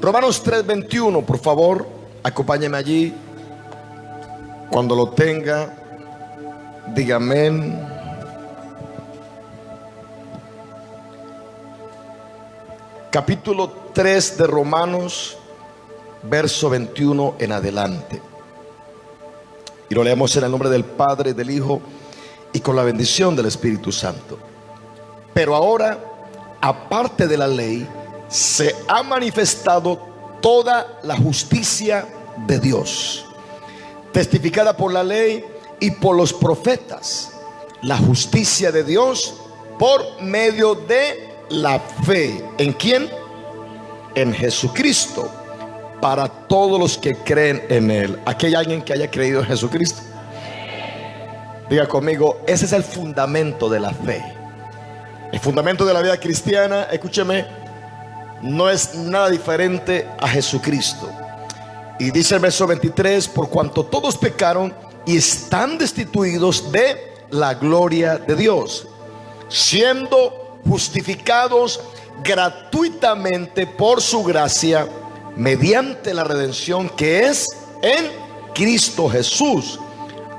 Romanos 3:21, por favor, acompáñeme allí. Cuando lo tenga, diga amén. Capítulo 3 de Romanos, verso 21 en adelante. Y lo leemos en el nombre del Padre, del Hijo y con la bendición del Espíritu Santo. Pero ahora, aparte de la ley, se ha manifestado toda la justicia de Dios, testificada por la ley y por los profetas, la justicia de Dios por medio de la fe. ¿En quién? En Jesucristo, para todos los que creen en Él. ¿Aquí hay alguien que haya creído en Jesucristo? Diga conmigo, ese es el fundamento de la fe. El fundamento de la vida cristiana, escúcheme, no es nada diferente a Jesucristo. Y dice el verso 23, por cuanto todos pecaron y están destituidos de la gloria de Dios, siendo justificados gratuitamente por su gracia, mediante la redención que es en Cristo Jesús,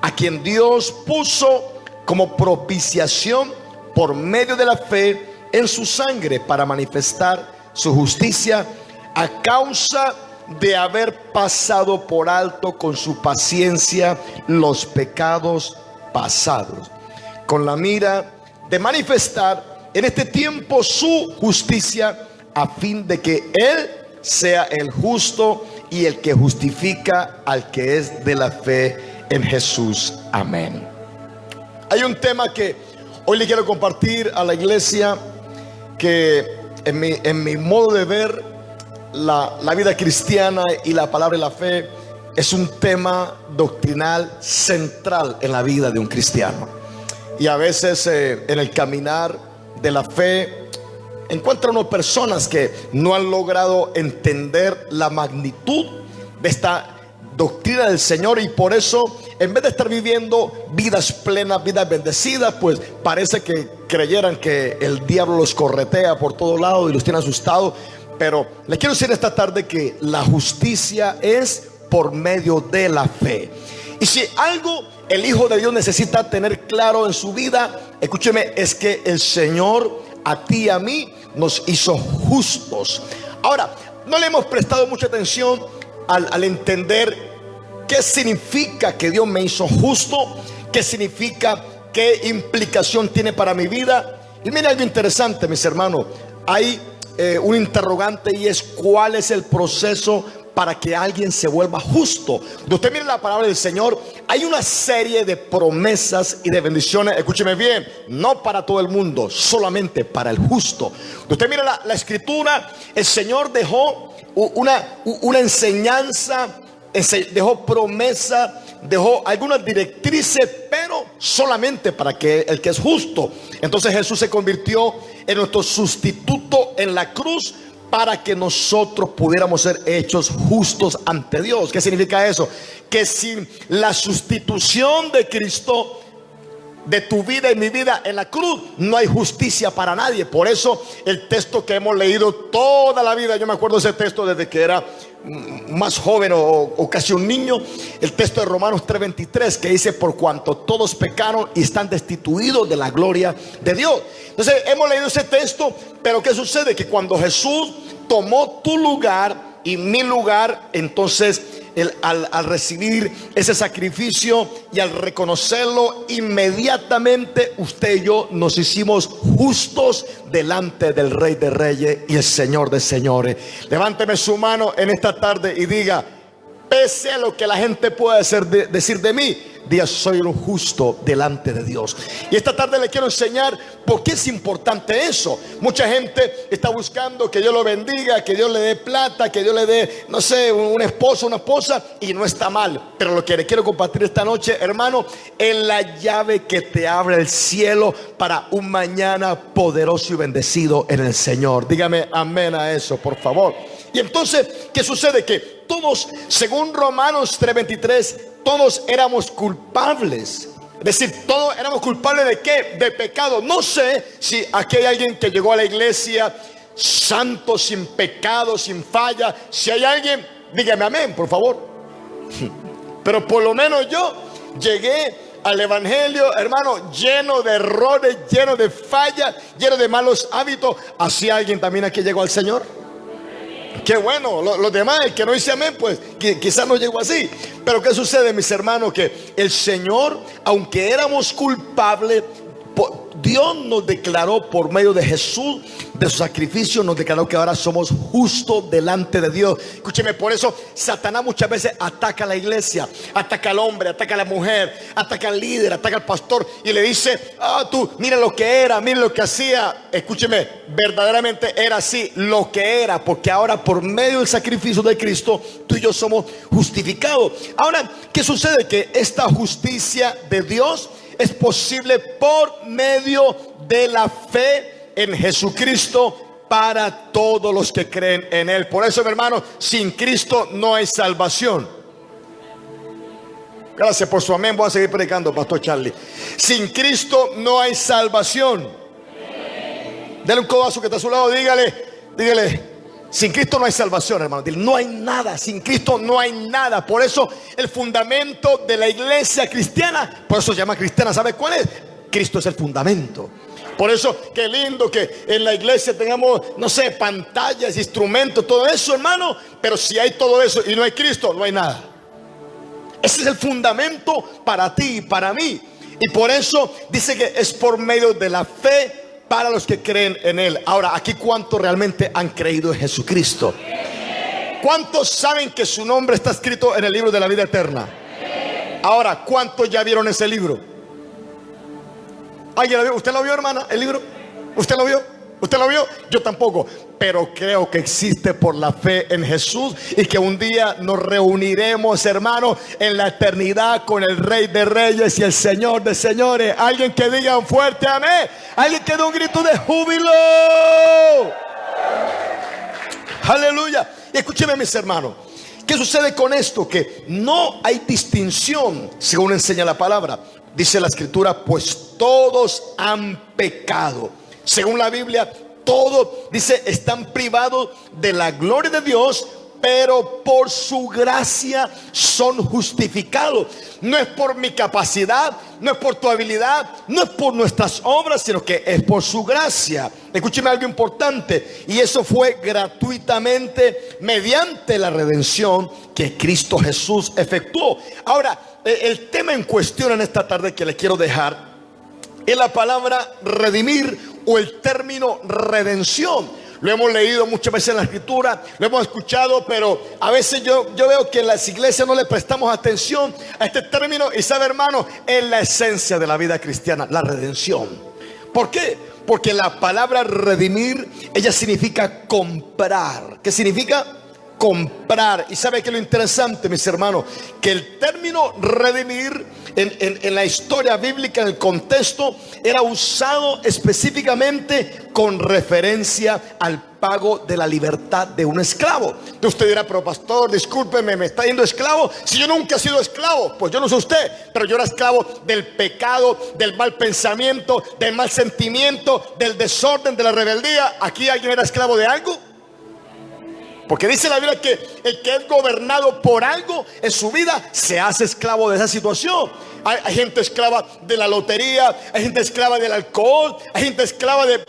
a quien Dios puso como propiciación por medio de la fe en su sangre, para manifestar su justicia a causa de haber pasado por alto con su paciencia los pecados pasados, con la mira de manifestar en este tiempo su justicia, a fin de que Él sea el justo y el que justifica al que es de la fe en Jesús. Amén. Hay un tema que hoy le quiero compartir a la iglesia, que en mi modo de ver la vida cristiana y la palabra y la fe es un tema doctrinal central en la vida de un cristiano. Y a veces en el caminar de la fe encuentra uno personas que no han logrado entender la magnitud de esta doctrina del Señor, y por eso, en vez de estar viviendo vidas plenas, vidas bendecidas, pues parece que creyeran que el diablo los corretea por todos lados y los tiene asustados. Pero les quiero decir esta tarde que la justicia es por medio de la fe. Y si algo el Hijo de Dios necesita tener claro en su vida, escúcheme, es que el Señor a ti y a mí nos hizo justos. Ahora, no le hemos prestado mucha atención al entender qué significa que Dios me hizo justo, qué significa, qué implicación tiene para mi vida. Y mira algo interesante, mis hermanos, hay un interrogante, y es: ¿cuál es el proceso para que alguien se vuelva justo? Cuando usted mira la palabra del Señor, hay una serie de promesas y de bendiciones, escúcheme bien, no para todo el mundo, solamente para el justo. Cuando usted mira la escritura, el Señor dejó una enseñanza, dejó promesa, dejó algunas directrices, pero solamente para que el que es justo. Entonces Jesús se convirtió en nuestro sustituto en la cruz, para que nosotros pudiéramos ser hechos justos ante Dios. ¿Qué significa eso? Que sin la sustitución de Cristo, de tu vida y mi vida en la cruz, no hay justicia para nadie. Por eso el texto que hemos leído toda la vida, yo me acuerdo de ese texto desde que era más joven o casi un niño, el texto de Romanos 3:23, que dice: por cuanto todos pecaron y están destituidos de la gloria de Dios. Entonces hemos leído ese texto, pero ¿qué sucede? Que cuando Jesús tomó tu lugar y mi lugar, entonces al recibir ese sacrificio y al reconocerlo, inmediatamente usted y yo nos hicimos justos delante del Rey de Reyes y el Señor de Señores. Levánteme su mano en esta tarde y diga: pese a lo que la gente pueda decir de mí, diga: soy lo justo delante de Dios. Y esta tarde le quiero enseñar por qué es importante eso. Mucha gente está buscando que Dios lo bendiga, que Dios le dé plata, que Dios le dé, no sé, un esposo, una esposa, y no está mal. Pero lo que le quiero compartir esta noche, hermano, es la llave que te abre el cielo para un mañana poderoso y bendecido en el Señor. Dígame amén a eso, por favor. Y entonces, ¿qué sucede? Que todos, según Romanos 3:23, todos éramos culpables. Es decir, todos éramos culpables ¿de qué? De pecado. No sé si aquí hay alguien que llegó a la iglesia santo, sin pecado, sin falla. Si hay alguien, dígame amén, por favor. Pero por lo menos yo llegué al evangelio, hermano, lleno de errores, lleno de fallas, lleno de malos hábitos. ¿Así alguien también aquí llegó al Señor? Qué bueno. Los demás, el que no dice amén, pues quizás no llegó así. Pero ¿qué sucede, mis hermanos? Que el Señor, aunque éramos culpables, Dios nos declaró por medio de Jesús, de su sacrificio, nos declaró que ahora somos justos delante de Dios. Escúcheme, por eso Satanás muchas veces ataca a la iglesia, ataca al hombre, ataca a la mujer, ataca al líder, ataca al pastor y le dice: tú, mira lo que era, mira lo que hacía. Escúcheme, verdaderamente era así lo que era, porque ahora por medio del sacrificio de Cristo, tú y yo somos justificados. Ahora, ¿qué sucede? Que esta justicia de Dios es posible por medio de la fe en Jesucristo para todos los que creen en Él. Por eso, mi hermano, sin Cristo no hay salvación. Gracias por su amén. Voy a seguir predicando, Pastor Charlie. Sin Cristo no hay salvación. Dale un codazo que está a su lado. Dígale: sin Cristo no hay salvación, hermano. Dile: no hay nada, sin Cristo no hay nada. Por eso el fundamento de la iglesia cristiana, por eso se llama cristiana, ¿sabe cuál es? Cristo es el fundamento. Por eso, qué lindo que en la iglesia tengamos, no sé, pantallas, instrumentos, todo eso, hermano. Pero si hay todo eso y no hay Cristo, no hay nada. Ese es el fundamento para ti y para mí. Y por eso dice que es por medio de la fe para los que creen en Él. Ahora, aquí, ¿cuántos realmente han creído en Jesucristo? ¿Cuántos saben que su nombre está escrito en el libro de la vida eterna? Ahora, ¿cuántos ya vieron ese libro? ¿Alguien lo vio? ¿Usted lo vio, hermana, el libro? ¿Usted lo vio? ¿Usted lo vio? Yo tampoco. Pero creo que existe por la fe en Jesús, y que un día nos reuniremos, hermano, en la eternidad con el Rey de Reyes y el Señor de Señores. Alguien que diga un fuerte amén. Alguien que dé un grito de júbilo. Aleluya. Y escúcheme, mis hermanos, ¿qué sucede con esto? Que no hay distinción, según enseña la palabra. Dice la escritura: pues todos han pecado. Según la Biblia, todos, dice, están privados de la gloria de Dios, pero por su gracia son justificados. No es por mi capacidad, no es por tu habilidad, no es por nuestras obras, sino que es por su gracia. Escúcheme algo importante, y eso fue gratuitamente mediante la redención que Cristo Jesús efectuó. Ahora, el tema en cuestión en esta tarde que le quiero dejar es la palabra redimir, o el término redención. Lo hemos leído muchas veces en la escritura, lo hemos escuchado, pero a veces yo veo que en las iglesias no le prestamos atención a este término. Y sabe, hermano, es la esencia de la vida cristiana, la redención. ¿Por qué? Porque la palabra redimir, ella significa comprar. ¿Qué significa? Comprar. Y sabe que lo interesante, mis hermanos, que el término redimir en la historia bíblica, en el contexto, era usado específicamente con referencia al pago de la libertad de un esclavo. Entonces usted dirá: pero pastor, discúlpeme, ¿me está diciendo esclavo? Si yo nunca he sido esclavo. Pues yo no sé usted, pero yo era esclavo del pecado, del mal pensamiento, del mal sentimiento, del desorden, de la rebeldía. ¿Aquí alguien era esclavo de algo? Porque dice la Biblia que el que es gobernado por algo en su vida se hace esclavo de esa situación. Hay gente esclava de la lotería, hay gente esclava del alcohol, hay gente esclava de...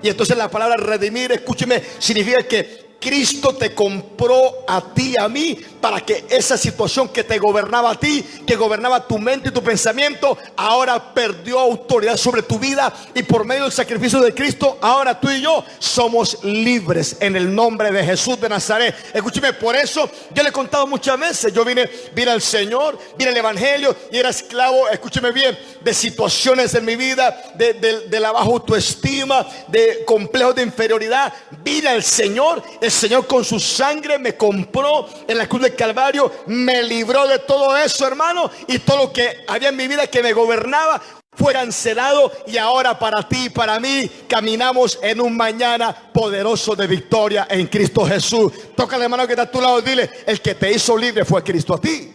Y entonces la palabra redimir, escúcheme, significa que Cristo te compró a ti, a mí, para que esa situación que te gobernaba a ti, que gobernaba tu mente y tu pensamiento, ahora perdió autoridad sobre tu vida. Y por medio del sacrificio de Cristo, ahora tú y yo somos libres en el nombre de Jesús de Nazaret. Escúcheme, por eso yo le he contado muchas veces, yo vine al Señor, vine al Evangelio y era esclavo, escúcheme bien, de situaciones en mi vida, de la baja autoestima, de complejos de inferioridad. Vine al Señor. El Señor con su sangre me compró en la cruz del Calvario, me libró de todo eso, hermano, y todo lo que había en mi vida que me gobernaba fue cancelado. Y ahora para ti y para mí caminamos en un mañana poderoso de victoria en Cristo Jesús. Toca la mano que está a tu lado, dile: el que te hizo libre fue Cristo a ti.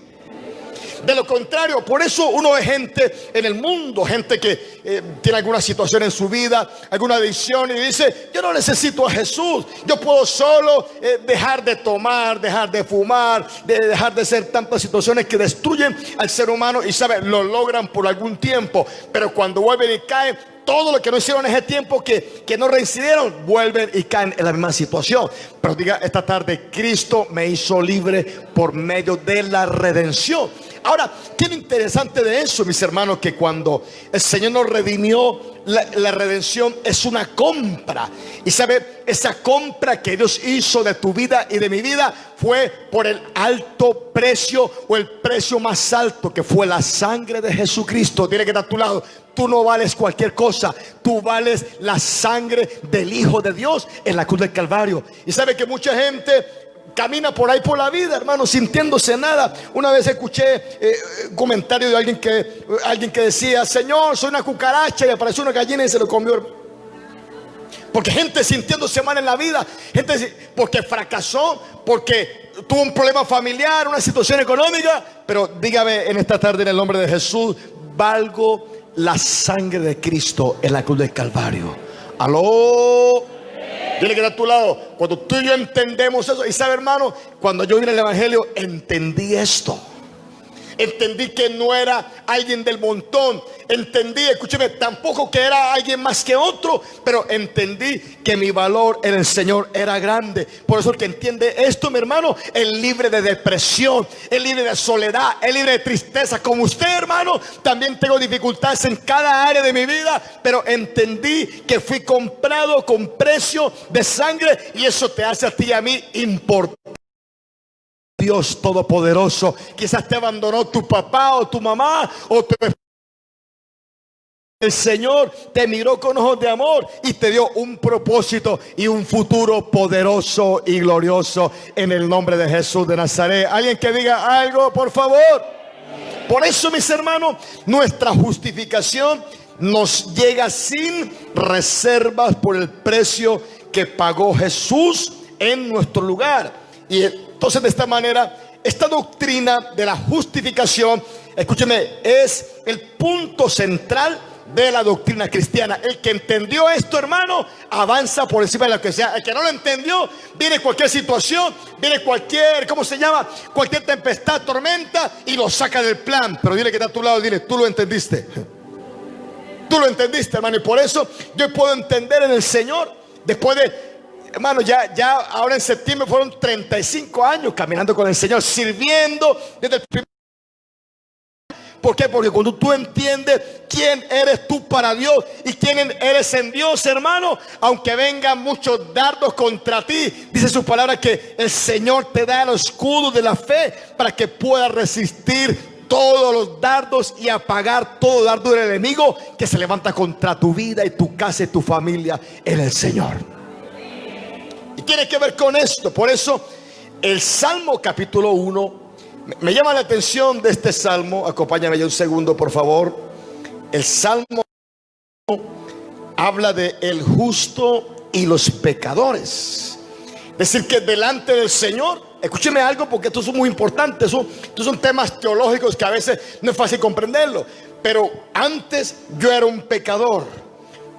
De lo contrario, por eso uno ve gente en el mundo, gente que tiene alguna situación en su vida, alguna adicción, y dice: yo no necesito a Jesús, yo puedo solo dejar de tomar, dejar de fumar, dejar de hacer tantas situaciones que destruyen al ser humano, y lo logran por algún tiempo, pero cuando vuelven y caen, todo lo que no hicieron en ese tiempo, que no reincidieron, vuelven y caen en la misma situación. Pero diga esta tarde: Cristo me hizo libre por medio de la redención. Ahora, ¿qué es lo interesante de eso, mis hermanos? Que cuando el Señor nos redimió, la redención es una compra. Y esa compra que Dios hizo de tu vida y de mi vida fue por el alto precio, o el precio más alto, que fue la sangre de Jesucristo. Dile que está a tu lado: tú no vales cualquier cosa, tú vales la sangre del Hijo de Dios en la cruz del Calvario. Y sabe que mucha gente camina por ahí por la vida, hermano, sintiéndose nada. Una vez escuché un comentario de alguien que decía: Señor, soy una cucaracha, y apareció una gallina y se lo comió. Porque gente sintiéndose mal en la vida, gente porque fracasó, porque tuvo un problema familiar, una situación económica. Pero dígame en esta tarde, en el nombre de Jesús, valgo la sangre de Cristo en la cruz del Calvario. Aló. Dile que está a tu lado: cuando tú y yo entendemos eso. Y sabe, hermano, cuando yo vine al evangelio, entendí esto. Entendí que no era alguien del montón. Entendí, escúcheme, tampoco que era alguien más que otro, pero entendí que mi valor en el Señor era grande. Por eso el que entiende esto, mi hermano, es libre de depresión, es libre de soledad, es libre de tristeza. Como usted, hermano, también tengo dificultades en cada área de mi vida, pero entendí que fui comprado con precio de sangre, y eso te hace a ti y a mí importante. Dios Todopoderoso, quizás te abandonó tu papá o tu mamá o tu esposa. El Señor te miró con ojos de amor y te dio un propósito y un futuro poderoso y glorioso en el nombre de Jesús de Nazaret. Alguien que diga algo, por favor. Por eso, mis hermanos, nuestra justificación nos llega sin reservas por el precio que pagó Jesús en nuestro lugar. Y entonces, de esta manera, esta doctrina de la justificación, escúcheme, es el punto central de la doctrina cristiana. El que entendió esto, hermano, avanza por encima de lo que sea. El que no lo entendió, viene cualquier situación, viene cualquier, cualquier tempestad, tormenta, y lo saca del plan. Pero dile que está a tu lado, dile: tú lo entendiste. Tú lo entendiste, hermano. Y por eso yo puedo entender en el Señor, después de, hermano, ya ahora en septiembre fueron 35 años caminando con el Señor, sirviendo desde el primer. ¿Por qué? Porque cuando tú entiendes quién eres tú para Dios y quién eres en Dios, hermano, aunque vengan muchos dardos contra ti, dice su palabra que el Señor te da el escudo de la fe para que puedas resistir todos los dardos y apagar todo dardo del enemigo que se levanta contra tu vida y tu casa y tu familia en el Señor. Y tiene que ver con esto. Por eso el Salmo capítulo 1, me llama la atención de este salmo. Acompáñame ya un segundo, por favor. El salmo habla de el justo y los pecadores. Es decir, que delante del Señor, escúcheme algo, porque esto es muy importante. Estos son temas teológicos que a veces no es fácil comprenderlo. Pero antes yo era un pecador,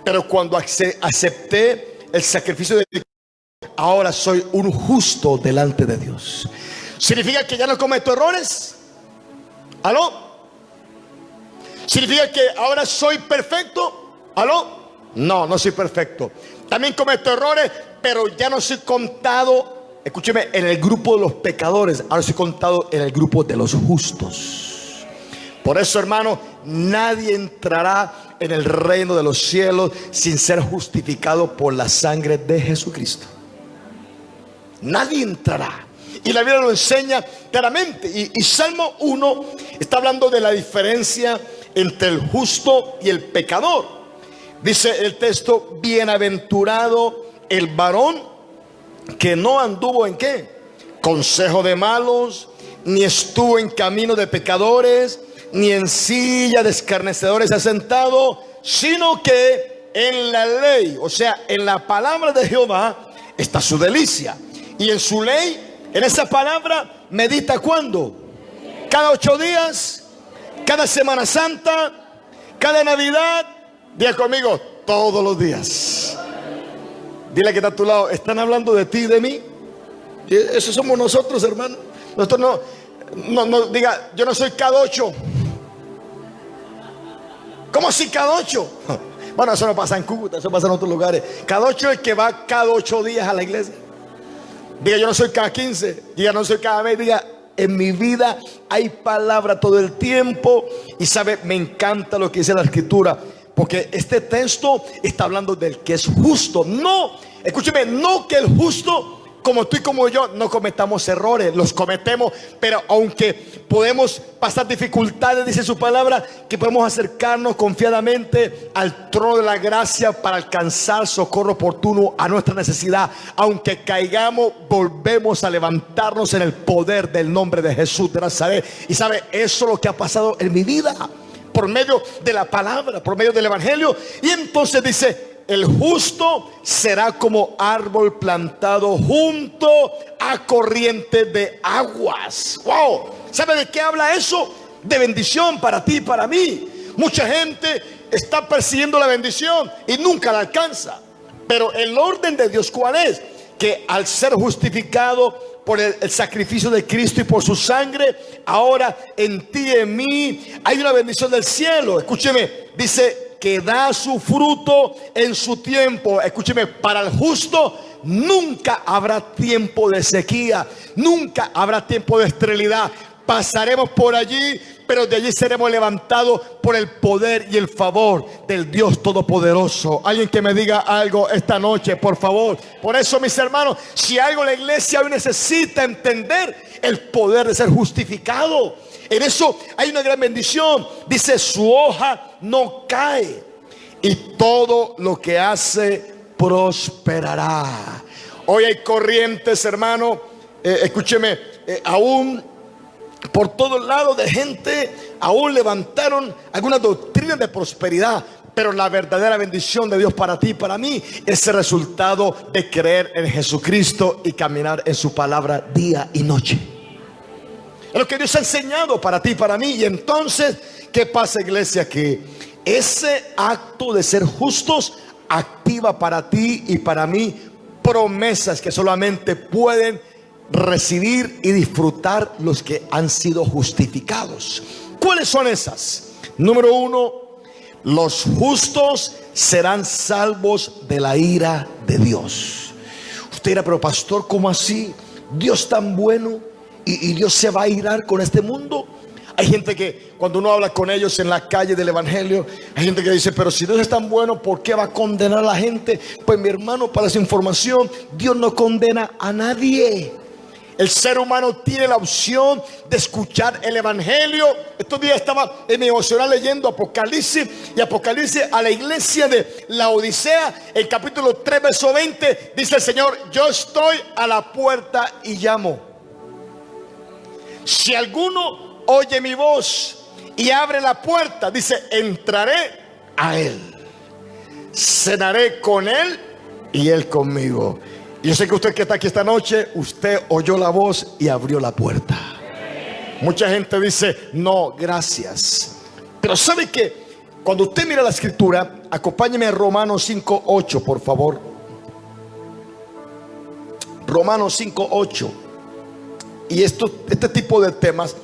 pero cuando acepté el sacrificio de Cristo, ahora soy un justo delante de Dios. ¿Significa que ya no cometo errores? ¿Aló? ¿Significa que ahora soy perfecto? ¿Aló? No, no soy perfecto. También cometo errores, pero ya no soy contado, escúcheme, en el grupo de los pecadores. Ahora soy contado en el grupo de los justos. Por eso, hermano, nadie entrará en el reino de los cielos sin ser justificado por la sangre de Jesucristo. Nadie entrará. Y la Biblia lo enseña claramente. Y Salmo 1 está hablando de la diferencia entre el justo y el pecador. Dice el texto: bienaventurado el varón que no anduvo en ¿qué? Consejo de malos, ni estuvo en camino de pecadores, ni en silla de escarnecedores asentado, sino que en la ley, o sea, en la palabra de Jehová está su delicia. Y en su ley, en esa palabra, medita ¿cuándo? cada 8 días, cada Semana Santa, cada Navidad. Diga conmigo, todos los días. Dile que está a tu lado, ¿están hablando de ti y de mí? Eso somos nosotros, hermano. Nosotros no diga, yo no soy cada 8. ¿Cómo así cada 8? Bueno, eso no pasa en Cúcuta, eso pasa en otros lugares. Cada 8 es que va cada 8 días a la iglesia. Diga, yo no soy cada 15. Diga, no soy cada mes. Diga, en mi vida hay palabra todo el tiempo. Y sabe, me encanta lo que dice la escritura, porque este texto está hablando del que es justo. No, escúcheme, no que el justo, como tú y como yo, no cometamos errores, los cometemos, pero aunque podemos pasar dificultades, dice su palabra, que podemos acercarnos confiadamente al trono de la gracia para alcanzar socorro oportuno a nuestra necesidad. Aunque caigamos, volvemos a levantarnos en el poder del nombre de Jesús de Nazaret. Y sabe, eso es lo que ha pasado en mi vida, por medio de la palabra, por medio del evangelio. Y entonces dice, el justo será como árbol plantado junto a corriente de aguas. Wow, ¿sabe de qué habla eso? De bendición para ti y para mí. Mucha gente está persiguiendo la bendición y nunca la alcanza. Pero el orden de Dios, ¿cuál es? Que al ser justificado por el sacrificio de Cristo y por su sangre, ahora en ti y en mí hay una bendición del cielo. Escúcheme, dice que da su fruto en su tiempo. Escúcheme, para el justo nunca habrá tiempo de sequía, nunca habrá tiempo de esterilidad. Pasaremos por allí, pero de allí seremos levantados por el poder y el favor del Dios Todopoderoso. Alguien que me diga algo esta noche, por favor. Por eso, mis hermanos, si algo la iglesia hoy necesita entender, el poder de ser justificado. En eso hay una gran bendición. Dice, su hoja no cae y todo lo que hace prosperará. Hoy hay corrientes, hermano, escúcheme, aún por todos lados de gente, aún levantaron algunas doctrinas de prosperidad. Pero la verdadera bendición de Dios para ti y para mí es el resultado de creer en Jesucristo y caminar en su palabra día y noche. Es lo que Dios ha enseñado para ti y para mí. Y entonces, ¿qué pasa, iglesia? Que ese acto de ser justos activa para ti y para mí promesas que solamente pueden recibir y disfrutar los que han sido justificados. ¿Cuáles son esas? Número 1, los justos serán salvos de la ira de Dios. Usted dirá, pero pastor, ¿cómo así? Dios tan bueno y Dios se va a irar con este mundo. Hay gente que cuando uno habla con ellos en la calle del evangelio, hay gente que dice, pero si Dios es tan bueno, ¿por qué va a condenar a la gente? Pues mi hermano, para esa información, Dios no condena a nadie. El ser humano tiene la opción de escuchar el evangelio. Estos días estaba en mi devocional leyendo Apocalipsis, y Apocalipsis a la iglesia de la Odisea, el capítulo 3 verso 20, dice el Señor, yo estoy a la puerta y llamo. Si alguno oye mi voz y abre la puerta, dice, entraré a él, cenaré con él y él conmigo. Y yo sé que usted que está aquí esta noche, usted oyó la voz y abrió la puerta. Mucha gente dice, no, gracias. Pero ¿sabe qué? Cuando usted mira la escritura, acompáñeme a Romanos 5:8, por favor. Romanos 5:8. Y este tipo de temas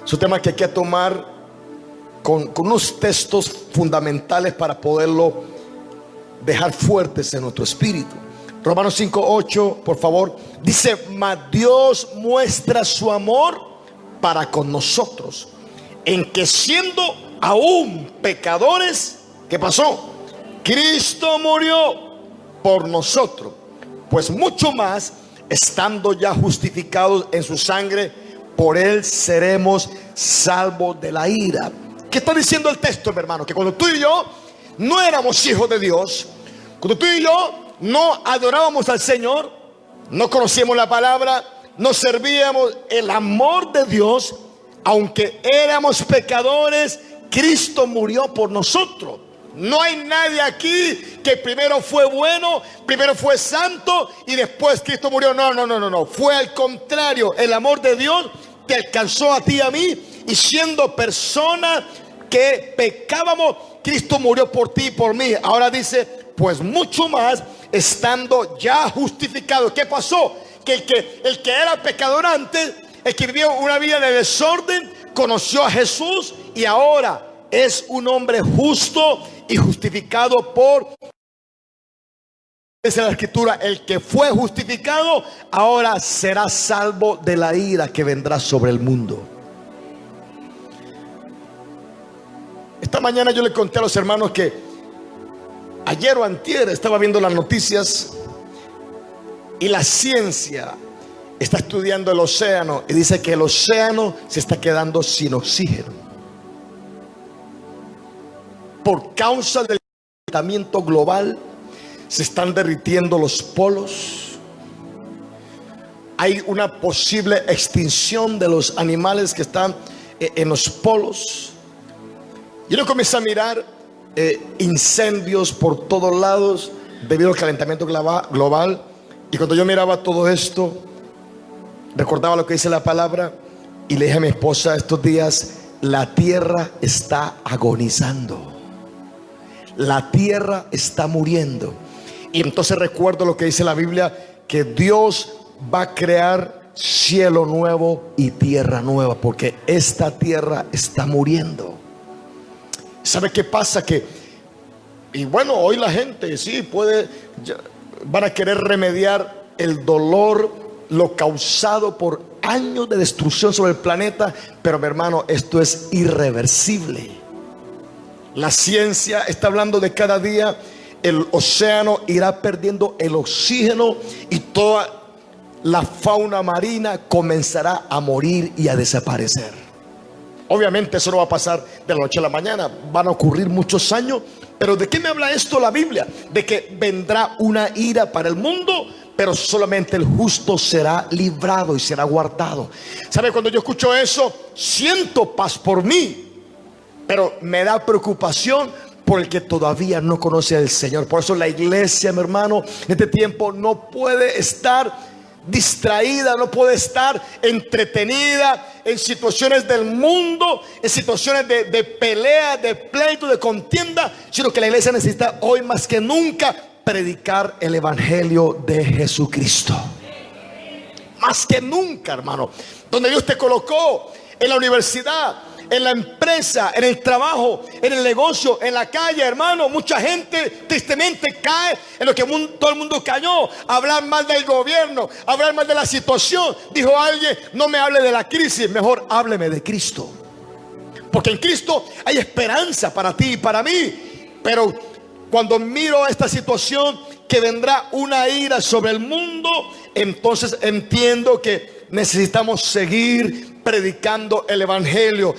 son temas que hay que tomar con unos textos fundamentales para poderlo dejar fuertes en nuestro espíritu. Romanos 5:8, por favor, dice, mas Dios muestra su amor para con nosotros, en que siendo aún pecadores, ¿qué pasó? Cristo murió por nosotros, pues mucho más, estando ya justificados en su sangre, por él seremos salvos de la ira. ¿Qué está diciendo el texto, mi hermano? Que cuando tú y yo no éramos hijos de Dios, cuando tú y yo no adorábamos al Señor, no conocíamos la palabra, no servíamos, el amor de Dios, aunque éramos pecadores, Cristo murió por nosotros. No hay nadie aquí que primero fue bueno, primero fue santo y después Cristo murió. No. Fue al contrario. El amor de Dios te alcanzó a ti y a mí, y siendo persona que pecábamos, Cristo murió por ti y por mí. Ahora dice, pues mucho más, estando ya justificado. ¿Qué pasó? Que el que era pecador antes, el que vivió una vida de desorden, conoció a Jesús y ahora es un hombre justo y justificado por... Dice la escritura, el que fue justificado ahora será salvo de la ira que vendrá sobre el mundo. Esta mañana yo le conté a los hermanos que ayer o antier estaba viendo las noticias y la ciencia está estudiando el océano y dice que el océano se está quedando sin oxígeno por causa del calentamiento global. Se están derritiendo los polos. Hay una posible extinción de los animales que están en los polos. Yo comencé a mirar incendios por todos lados debido al calentamiento global. Y cuando yo miraba todo esto, recordaba lo que dice la palabra y le dije a mi esposa estos días, la tierra está agonizando. La tierra está muriendo. Y entonces recuerdo lo que dice la Biblia, que Dios va a crear cielo nuevo y tierra nueva, porque esta tierra está muriendo. ¿Sabe qué pasa? Y bueno, hoy la gente sí van a querer remediar el dolor, lo causado por años de destrucción sobre el planeta, pero mi hermano, esto es irreversible. La ciencia está hablando de cada día el océano irá perdiendo el oxígeno y toda la fauna marina comenzará a morir y a desaparecer. Obviamente eso no va a pasar de la noche a la mañana, van a ocurrir muchos años. Pero ¿de qué me habla esto la Biblia? De que vendrá una ira para el mundo, pero solamente el justo será librado y será guardado. ¿Sabe? Cuando yo escucho eso, siento paz por mí, pero me da preocupación por el que todavía no conoce al Señor. Por eso la iglesia, mi hermano, en este tiempo no puede estar distraída, no puede estar entretenida en situaciones del mundo, en situaciones de pelea, de pleito, de contienda, sino que la iglesia necesita hoy más que nunca predicar el evangelio de Jesucristo. Más que nunca, hermano. Donde Dios te colocó, en la universidad, en la empresa, en el trabajo, en el negocio, en la calle, hermano, mucha gente tristemente cae en lo que todo el mundo cayó: hablar mal del gobierno, hablar mal de la situación. Dijo alguien, no me hable de la crisis, mejor hábleme de Cristo, porque en Cristo hay esperanza para ti y para mí. Pero cuando miro esta situación, que vendrá una ira sobre el mundo, entonces entiendo que necesitamos seguir predicando el evangelio,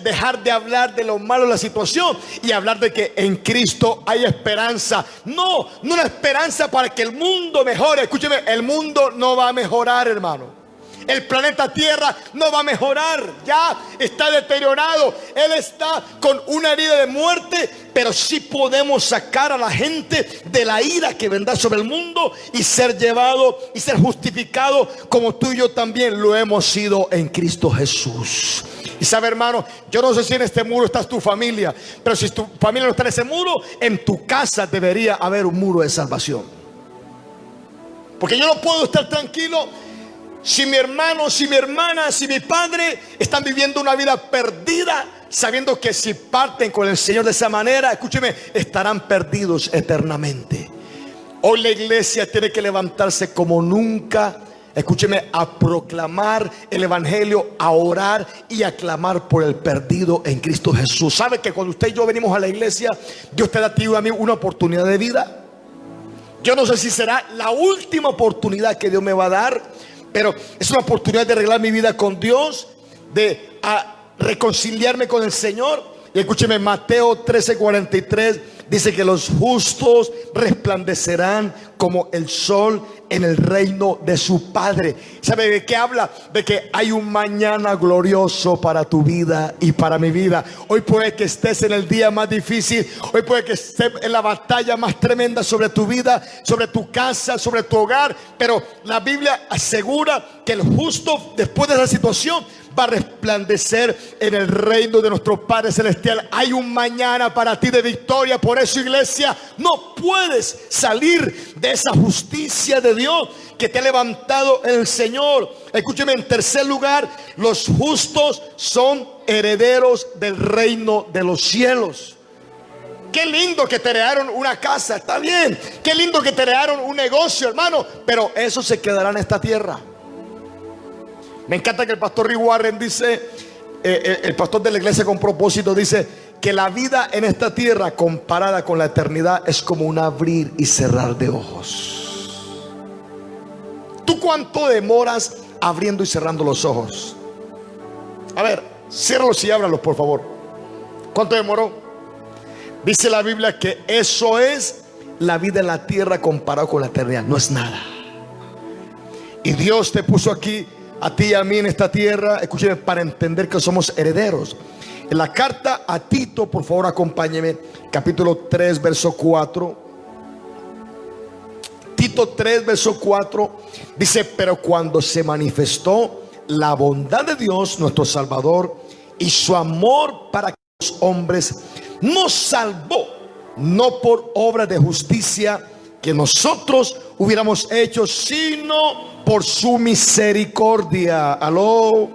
dejar de hablar de lo malo de la situación y hablar de que en Cristo hay esperanza. No una esperanza para que el mundo mejore. Escúcheme, el mundo no va a mejorar, hermano. El planeta Tierra no va a mejorar, ya está deteriorado. Él está con una herida de muerte, pero sí podemos sacar a la gente de la ira que vendrá sobre el mundo y ser llevado y ser justificado, como tú y yo también lo hemos sido en Cristo Jesús. Y sabe, hermano, yo no sé si en este muro está tu familia, pero si tu familia no está en ese muro, en tu casa debería haber un muro de salvación. Porque yo no puedo estar tranquilo si mi hermano, si mi hermana, si mi padre están viviendo una vida perdida, sabiendo que si parten con el Señor de esa manera, escúcheme, estarán perdidos eternamente. Hoy la iglesia tiene que levantarse como nunca, escúcheme, a proclamar el evangelio, a orar y a clamar por el perdido en Cristo Jesús. ¿Sabe que cuando usted y yo venimos a la iglesia, Dios te da a ti y a mí una oportunidad de vida? Yo no sé si será la última oportunidad que Dios me va a dar, pero es una oportunidad de arreglar mi vida con Dios, de reconciliarme con el Señor. Y escúcheme, Mateo 13:43 dice que los justos resplandecerán como el sol en el reino de su Padre. ¿Sabe de qué habla? De que hay un mañana glorioso para tu vida y para mi vida. Hoy puede que estés en el día más difícil, hoy puede que estés en la batalla más tremenda sobre tu vida, sobre tu casa, sobre tu hogar, pero la Biblia asegura que el justo, después de esa situación, va a resplandecer en el reino de nuestro Padre Celestial. Hay un mañana para ti de victoria. Por eso, iglesia, no puedes salir de esa justicia de Dios que te ha levantado el Señor. Escúcheme, en tercer lugar, los justos son herederos del reino de los cielos. Qué lindo que te heredaron una casa, está bien. Qué lindo que te heredaron un negocio, hermano. Pero eso se quedará en esta tierra. Me encanta que el pastor Rick Warren dice, el pastor de la iglesia con propósito, dice que la vida en esta tierra comparada con la eternidad es como un abrir y cerrar de ojos. ¿Tú cuánto demoras abriendo y cerrando los ojos? A ver, ciérralos y ábralos, por favor. ¿Cuánto demoró? Dice la Biblia que eso es la vida en la tierra comparado con la eternidad. No es nada. Y Dios te puso aquí, a ti y a mí en esta tierra, escúcheme, para entender que somos herederos. En la carta a Tito, por favor acompáñeme, capítulo 3, verso 4. Tito 3, verso 4 dice: pero cuando se manifestó la bondad de Dios nuestro Salvador y su amor para los hombres, nos salvó, no por obra de justicia que nosotros hubiéramos hecho, sino por su misericordia. Aló,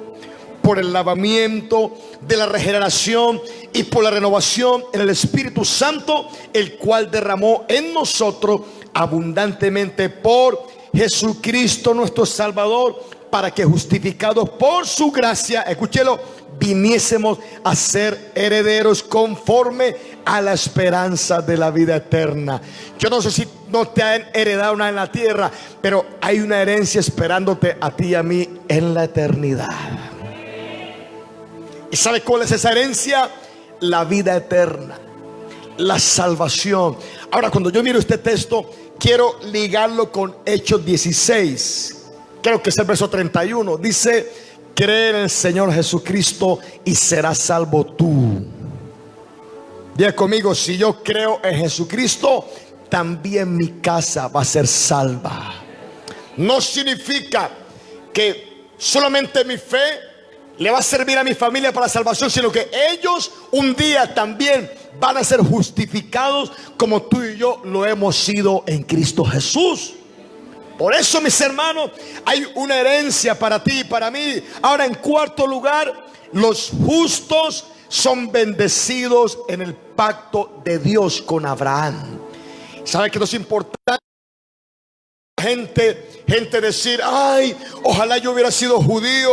por el lavamiento de la regeneración y por la renovación en el Espíritu Santo, el cual derramó en nosotros abundantemente por Jesucristo nuestro Salvador, para que justificados por su gracia, escúchelo, viniésemos a ser herederos conforme a la esperanza de la vida eterna. Yo no sé si no te han heredado nada en la tierra, pero hay una herencia esperándote a ti y a mí en la eternidad. ¿Y sabe cuál es esa herencia? La vida eterna, la salvación. Ahora, cuando yo miro este texto, quiero ligarlo con Hechos 16. Creo que es el verso 31. Dice: cree en el Señor Jesucristo y serás salvo tú. Diga conmigo: si yo creo en Jesucristo, también mi casa va a ser salva. No significa que solamente mi fe le va a servir a mi familia para salvación, sino que ellos un día también van a ser justificados como tú y yo lo hemos sido en Cristo Jesús. Por eso, mis hermanos, hay una herencia para ti y para mí. Ahora, en cuarto lugar, los justos son bendecidos en el pacto de Dios con Abraham. ¿Sabe que no es importante? Gente decir: ay, ojalá yo hubiera sido judío.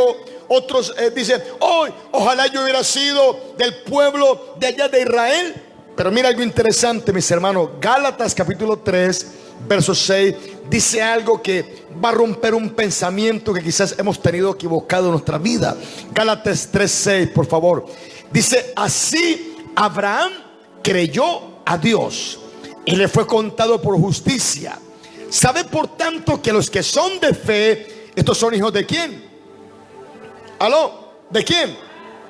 Otros dicen: ay, ojalá yo hubiera sido del pueblo de allá de Israel. Pero mira algo interesante, mis hermanos. Gálatas capítulo 3, verso 6 dice algo que va a romper un pensamiento que quizás hemos tenido equivocado en nuestra vida. Gálatas 3, 6, por favor. Dice: así Abraham creyó a Dios y le fue contado por justicia. Sabe por tanto que los que son de fe, estos son hijos de ¿quién? ¿Aló? ¿De quién?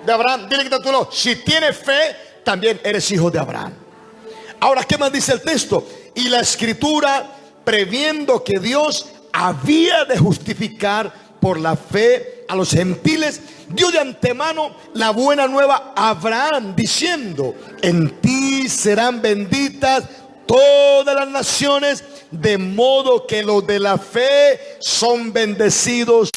De Abraham. Dile que tú, si tienes fe, también eres hijo de Abraham. Ahora, ¿qué más dice el texto? Y la escritura, previendo que Dios había de justificar por la fe a los gentiles, dio de antemano la buena nueva a Abraham, diciendo: en ti serán benditas todas las naciones, de modo que los de la fe son bendecidos.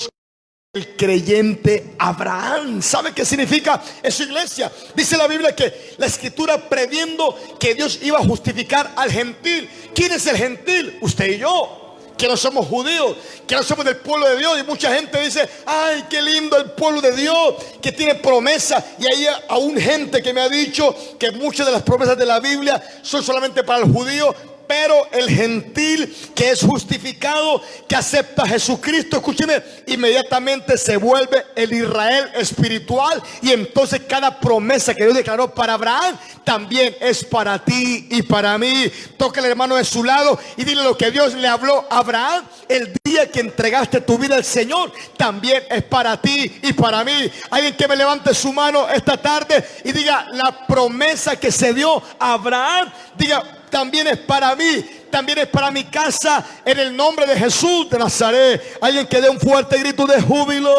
El creyente Abraham. ¿Sabe qué significa eso, iglesia? Dice la Biblia que la escritura, previendo que Dios iba a justificar al gentil. ¿Quién es el gentil? Usted y yo, que no somos judíos, que no somos del pueblo de Dios. Y mucha gente dice: ay, qué lindo el pueblo de Dios, que tiene promesa. Y hay aún gente que me ha dicho que muchas de las promesas de la Biblia son solamente para el judío. Pero el gentil que es justificado, que acepta a Jesucristo, escúcheme, inmediatamente se vuelve el Israel espiritual. Y entonces cada promesa que Dios declaró para Abraham también es para ti y para mí. Toca al hermano de su lado y dile: lo que Dios le habló a Abraham el día que entregaste tu vida al Señor, también es para ti y para mí. Alguien que me levante su mano esta tarde y diga: la promesa que se dio a Abraham, diga, también es para mí, también es para mi casa, en el nombre de Jesús de Nazaret. Alguien que dé un fuerte grito de júbilo.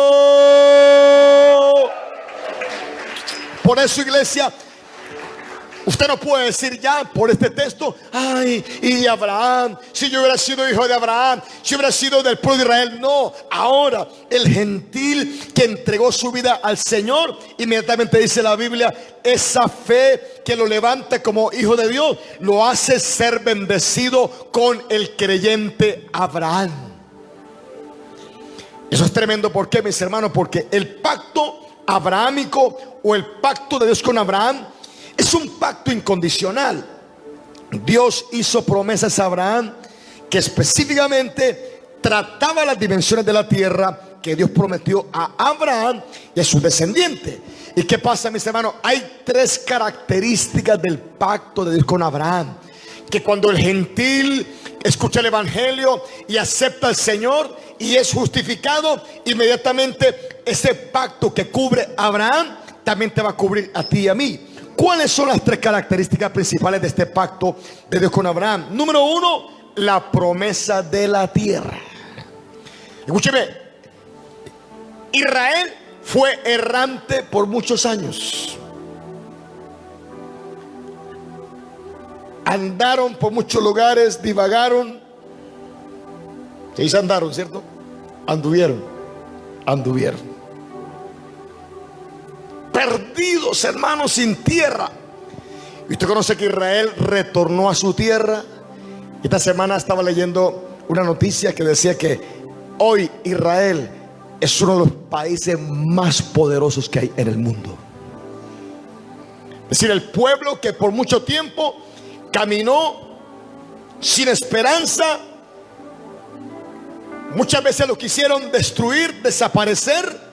Por eso, iglesia, usted no puede decir ya por este texto: ay, y Abraham, si yo hubiera sido hijo de Abraham, si hubiera sido del pueblo de Israel. No, ahora el gentil que entregó su vida al Señor, inmediatamente dice la Biblia, esa fe que lo levanta como hijo de Dios, lo hace ser bendecido con el creyente Abraham. Eso es tremendo. ¿Por qué, mis hermanos? Porque el pacto abrahámico o el pacto de Dios con Abraham es un pacto incondicional. Dios hizo promesas a Abraham que específicamente trataba las dimensiones de la tierra que Dios prometió a Abraham y a su descendiente. ¿Y qué pasa, mis hermanos? Hay tres características del pacto de Dios con Abraham: que cuando el gentil escucha el evangelio y acepta al Señor y es justificado, inmediatamente ese pacto que cubre a Abraham también te va a cubrir a ti y a mí. ¿Cuáles son las tres características principales de este pacto de Dios con Abraham? Número uno, la promesa de la tierra. Escúcheme, Israel fue errante por muchos años. Andaron por muchos lugares, divagaron. Se dice andaron, ¿cierto? Anduvieron. Perdidos, hermanos, sin tierra. Y usted conoce que Israel retornó a su tierra. Esta semana estaba leyendo una noticia que decía que hoy Israel es uno de los países más poderosos que hay en el mundo. Es decir, el pueblo que por mucho tiempo caminó sin esperanza, muchas veces lo quisieron destruir, desaparecer.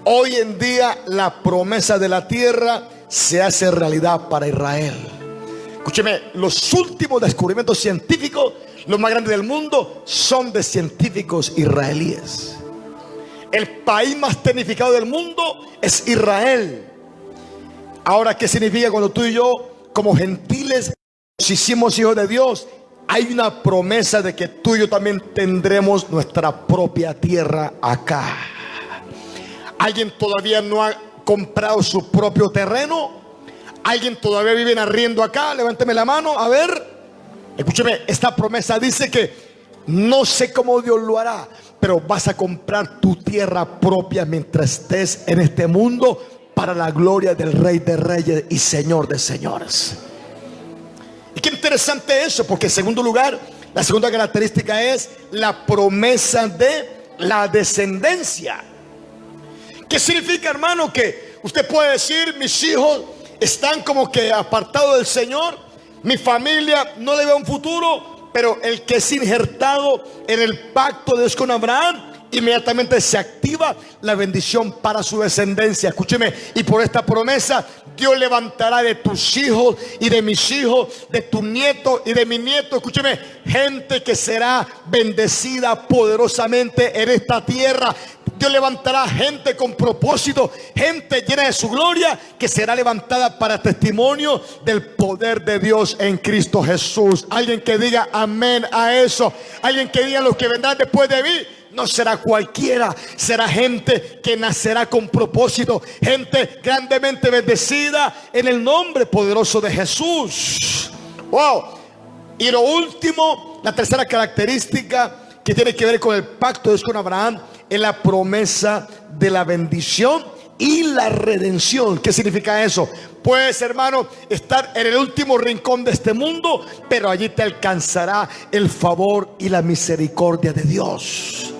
Hoy en día la promesa de la tierra se hace realidad para Israel. Escúcheme, los últimos descubrimientos científicos, los más grandes del mundo, son de científicos israelíes. El país más tecnificado del mundo es Israel. Ahora, ¿qué significa cuando tú y yo, como gentiles, nos hicimos hijos de Dios? Hay una promesa de que tú y yo también tendremos nuestra propia tierra acá. ¿Alguien todavía no ha comprado su propio terreno? ¿Alguien todavía vive en arriendo acá? Levánteme la mano, a ver. Escúcheme, esta promesa dice que no sé cómo Dios lo hará, pero vas a comprar tu tierra propia mientras estés en este mundo, para la gloria del Rey de Reyes y Señor de Señores. Y qué interesante eso, porque en segundo lugar, la segunda característica es la promesa de la descendencia. ¿Qué significa, hermano? Que usted puede decir: mis hijos están como que apartados del Señor, mi familia no le ve un futuro. Pero el que es injertado en el pacto de Dios con Abraham, inmediatamente se activa la bendición para su descendencia. Escúcheme, y por esta promesa Dios levantará de tus hijos y de mis hijos, de tu nieto y de mi nieto, escúcheme, gente que será bendecida poderosamente en esta tierra. Dios levantará gente con propósito, gente llena de su gloria, que será levantada para testimonio del poder de Dios en Cristo Jesús. Alguien que diga amén a eso. Alguien que diga: los que vendrán después de mí no será cualquiera, será gente que nacerá con propósito, gente grandemente bendecida en el nombre poderoso de Jesús. Wow. Y lo último, la tercera característica que tiene que ver con el pacto de Dios con Abraham, es la promesa de la bendición y la redención. ¿Qué significa eso? Puedes, hermano, estar en el último rincón de este mundo, pero allí te alcanzará el favor y la misericordia de Dios.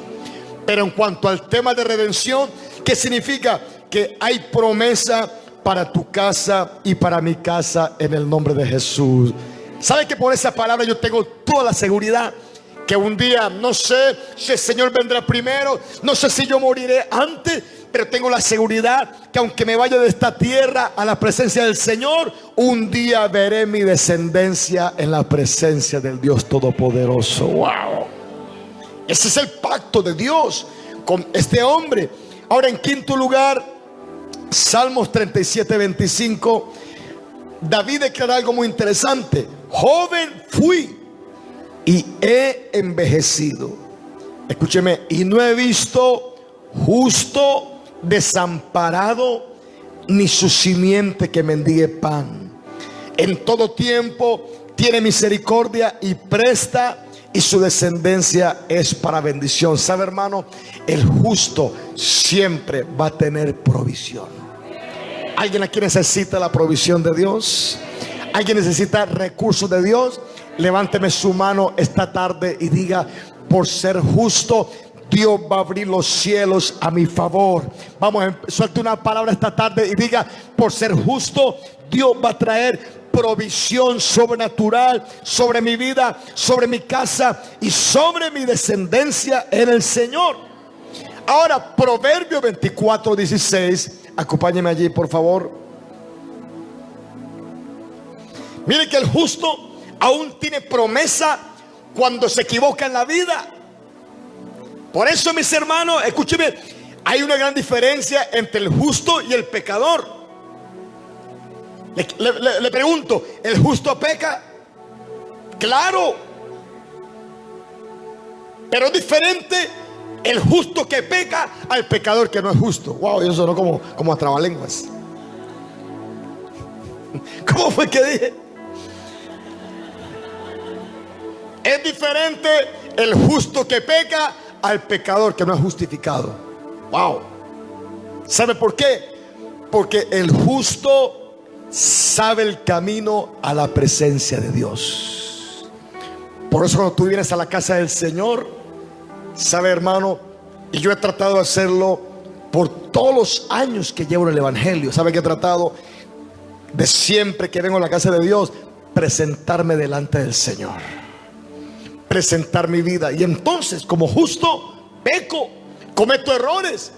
Pero en cuanto al tema de redención, ¿qué significa? Que hay promesa para tu casa y para mi casa en el nombre de Jesús. ¿Sabe que por esa palabra yo tengo toda la seguridad? Que un día, no sé si el Señor vendrá primero, no sé si yo moriré antes, pero tengo la seguridad que aunque me vaya de esta tierra a la presencia del Señor, un día veré mi descendencia en la presencia del Dios Todopoderoso. Wow. Ese es el pacto de Dios con este hombre. Ahora, en quinto lugar, Salmos 37:25, David declara algo muy interesante: joven fui y he envejecido, escúcheme, y no he visto justo desamparado, ni su simiente que mendigue pan. En todo tiempo tiene misericordia y presta, y su descendencia es para bendición. ¿Sabe, hermano? El justo siempre va a tener provisión. ¿Alguien aquí necesita la provisión de Dios? ¿Alguien necesita recursos de Dios? Levánteme su mano esta tarde y diga: por ser justo, Dios va a abrir los cielos a mi favor. Vamos, suelte una palabra esta tarde y diga: por ser justo, Dios va a traer provisión sobrenatural sobre mi vida, sobre mi casa y sobre mi descendencia en el Señor. Ahora, Proverbio 24:16. Acompáñeme allí, por favor. Mire que el justo aún tiene promesa cuando se equivoca en la vida. Por eso, mis hermanos, escúcheme, hay una gran diferencia entre el justo y el pecador. Le pregunto: ¿el justo peca? Claro. Pero es diferente el justo que peca al pecador que no es justo. Wow, eso sonó como a trabalenguas. ¿Cómo fue que dije? Es diferente el justo que peca al pecador que no es justificado. Wow. ¿Sabe por qué? Porque el justo sabe el camino a la presencia de Dios. Por eso cuando tú vienes a la casa del Señor, sabe, hermano, y yo he tratado de hacerlo por todos los años que llevo en el Evangelio. ¿Sabe que he tratado de, siempre que vengo a la casa de Dios, presentarme delante del Señor, presentar mi vida? Y entonces, como justo, peco, cometo errores.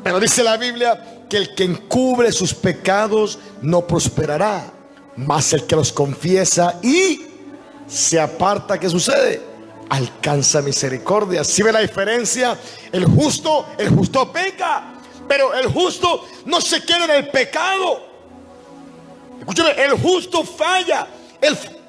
Pero dice la Biblia que el que encubre sus pecados no prosperará, mas el que los confiesa y se aparta, ¿qué sucede? Alcanza misericordia. ¿Sí ve la diferencia? El justo peca, pero el justo no se queda en el pecado. Escúchame, el justo falla,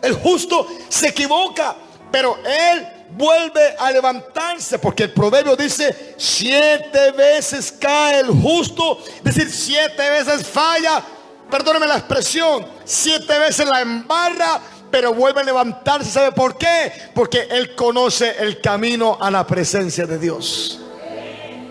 el justo se equivoca, pero él vuelve a levantarse, porque el proverbio dice: 7 veces cae el justo, es decir, 7 veces falla, perdóneme la expresión, 7 veces la embarra, pero vuelve a levantarse. ¿Sabe por qué? Porque él conoce el camino a la presencia de Dios.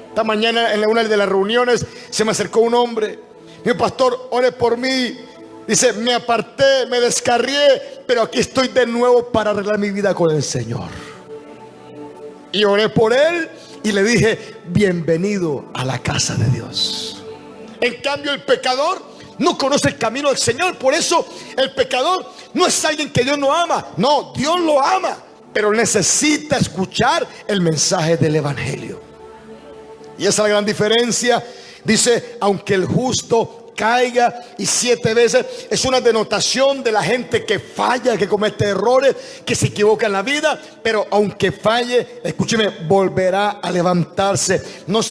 Esta mañana en una de las reuniones se me acercó un hombre. Mi pastor, ore por mí. Dice: me aparté, me descarrié, pero aquí estoy de nuevo para arreglar mi vida con el Señor. Y oré por él y le dije: bienvenido a la casa de Dios. En cambio, el pecador no conoce el camino del Señor. Por eso el pecador no es alguien que Dios no ama. No, Dios lo ama, pero necesita escuchar el mensaje del Evangelio. Y esa es la gran diferencia. Dice: aunque el justo caiga y 7 veces, es una denotación de la gente que falla, que comete errores, que se equivoca en la vida. Pero aunque falle, escúcheme, volverá a levantarse. No